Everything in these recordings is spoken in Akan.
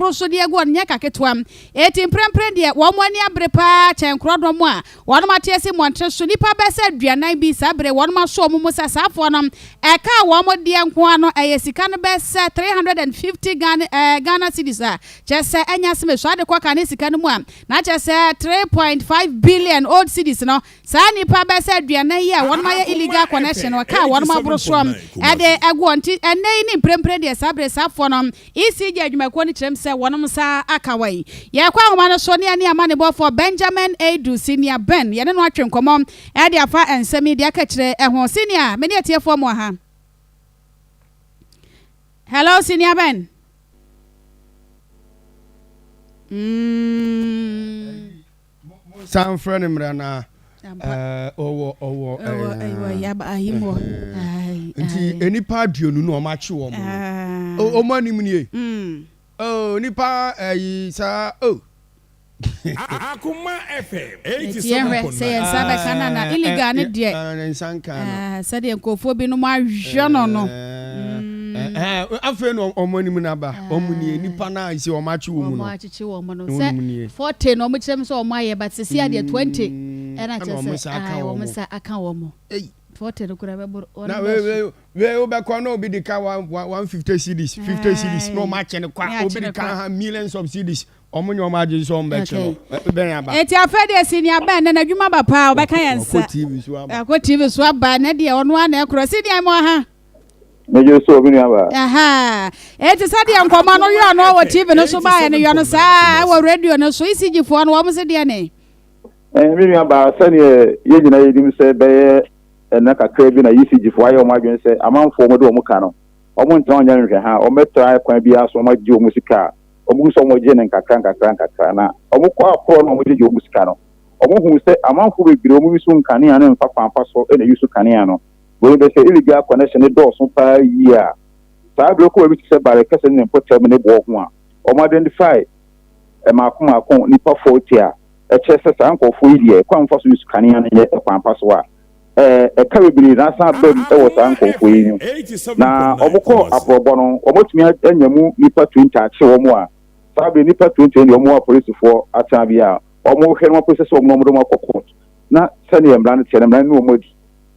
bro so de ego nya kaketwam eti mprempren de wo mo ani abrepa chenkrodom a won ma tiese montre so nipa be se aduanan bi sabre won ma so mo sasafo no eka wo mo de nko ano sika no be se 350 Ghana cedis a chese enya se me so ade kwa kan sika no mu a na chese 3.5 billion old cedis no sa nipa be se aduanan yi a won ma ye illegal connection o ka won ma bro so ade ego nti enei ni mprempren de sabre safo no ECG adwumako ni kyerem se wonum sa akawai ye kwa homa no so ne ani amane bo for Benjamin A do senior Ben ye ne no atwe nkomom e de afa ensemi de aka kyere ho senior me ne atiefo mo ha. Hello senior Ben. San friend mrana owo ya ba ahimo nti enipa aduonu no ma kye wo mo o ma nim nie nipa sa Akuma FM 87 say sabe kana na illegal ne de nsanka say de nkofo bi no ma hwe no afa no omanim na ba omuni nipa na isi o ma kye wo mu no o ma kye wo mu no say 40 no mo kyerem so o ma ye but say de 20 era say o mo sa aka wo mo 40 no kura be bor na we obekọ na obi dika 150 cedis 50 cedis no ma kye ne kwa obi dika millions of cedis omunyo ma je so mbekye no ben aba eti afede senior Ben na adwuma ba pa obeka yensa akọ TV so aba na de ono ana ekro senior mo ha meje so obi aba eti sade nkoma no yo no wo TV no so ba ye no yo no sa wo radio no so ECG fo no wo mo se de ne mi aba sane ye gina ye dim se be na kakra bi na ECG fo ayo mo adwen se amanfo mo de o mo ka no o mo ntan nya nhwe ha o metra kwan bi aso mo gye o mo sika omu so mo je ne nkakra na omu kwa pro no mo je omu sika no omu hu se amanfo begbire omu biso nkane ya ne mfa pampa so e na yusu kane ya no we be se illegal connection do so pa yi a sa bro ko bi se bare kase ne potem ne bo ho a omu identify e makoma kon nipa 40 a e che se sa nkofo yi e kwa mfa so yusu kane ya ne pampa so a e ka begbire na sa bem e wo sa nkofo yi na omu ko aprobo no omu tumi anyamu nipa 20 a che wo mu a sabe nipa 20 ndi omo police for atabia omo hwe no process omo no mo court na sane embra no tiene embra no omodi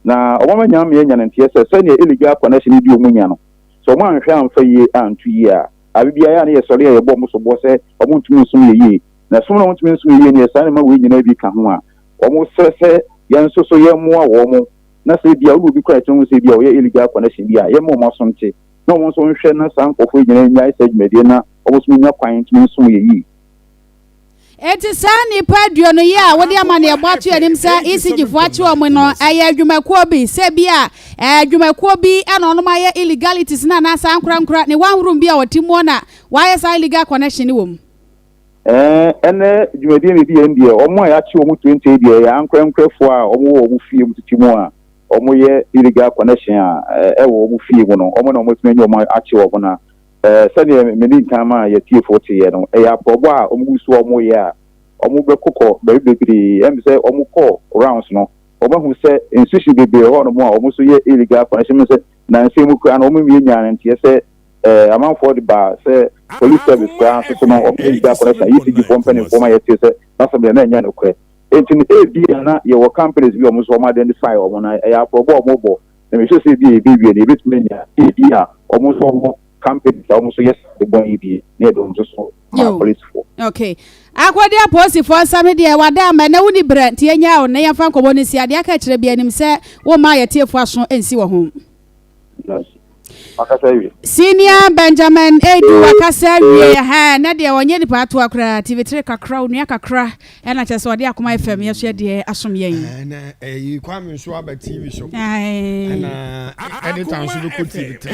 na omo manya me nya ntie se sane illegal connection bi omo nya no so omo anhwe amfa yi antu yi a abibia ya na ye sori ye bo mo so bo se omo ntumi nsum ye yi na sum no ntumi nsum ye ni sane ma we nyina bi ka ho a omo se yan so ye mo a wo mo na se bia wo bi kwa tun se bia wo ye illegal connection bi a ye mo so nte na omo so nhwe na sankofo nyina nya se dwumade na omusunya kwan tumi so yeyi eti sani padio no ya wodi amane egbato yanim sa ECG fo achi omo no aya adwumakuo bi se bia adwumakuo bi ana ono ma ye illegalities na sa nkura ne wanhurum bia wotimo na why sa illegal connection wom ene dwumade ne bi endie omo ya achi omo 20 die ya nkrankrafo a omo wo omo fie mutitimu a omo ye illegal connection a wo omo fie mu no omo na omo tumi omo achi omo na sani meni kama ya T40 ye no ya probo a omugusu omo ye a omo be kokọ bebiri em se omo call rounds no omo hu se institution bebiri ho no mo a omo so ye illegal connection se na nse mu kra no omo mi nya ntie se amanfo de ba se police service kra so no omo illegal connection ECG company for my ye se na so be na nya no kra enti ni bi na ye wo companies bi omo so omo identify omo na ya probo omo bo na me so se bi bi ni bit menya bi a omo so omo campaign almost yes the boy be near them just police for okay akwadi aposi for some dey wada ma na woni bra tie nya o na ya fa nkobo ni sia de aka kire bia nim se wo ma ya tie fu aso ensi wo ho Senior Benjamin Edu wakasa wie ha na de wonye ni pato akra TV3 kakra onua kakra na chese ode akoma FM yeso de asom yen na kwame so aba TV show na editor so ko TV3